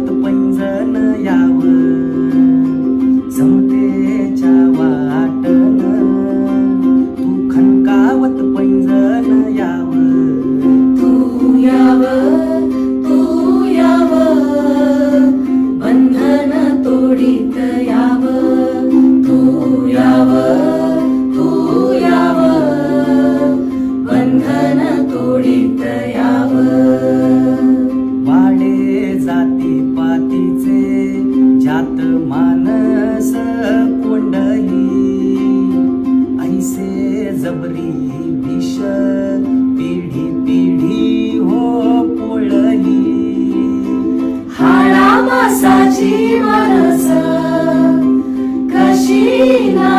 खणकावत पैंजण यावं, समतेच्या वाटन तू खणकावत पैंजण यावं. तू यावं, तू यावं, बंधन तोडीत यावं. तू यावं, तू यावं, बंधन तोडीत यावं. वाडे जाती पातीचे जात मानस कोंडली, ऐसे जबरी विष पिढी पिढी हो पोळली. हाडा मासाची माणस कशी ना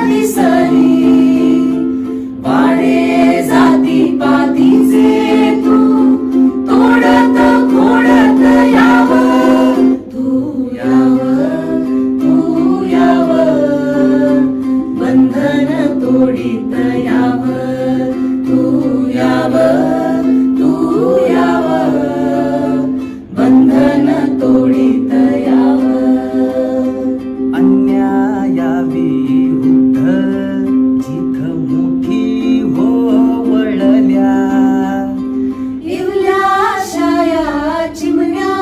दिसली, वाडे जाती पातीचे तू तोडत फोडत यावं. तू यावं, तू यावं, बंधन तोडीत यावं. तू यावं, तू यावं, बंधन तोडीत यावं. अन्यायाविरुद्ध जिथ मुठी हो वळल्या, इवल्या शाया चिमण्या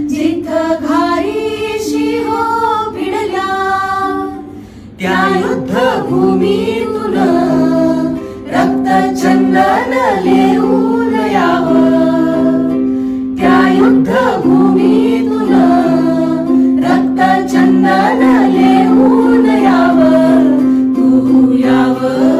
जिथ घाईशी हो भिडल्या, त्या युद्धभूमीतून रक्त चंदन लेऊन यावं. त्या युद्धभूमीतून रक्त चंदन लेऊन यावं. तू यावं,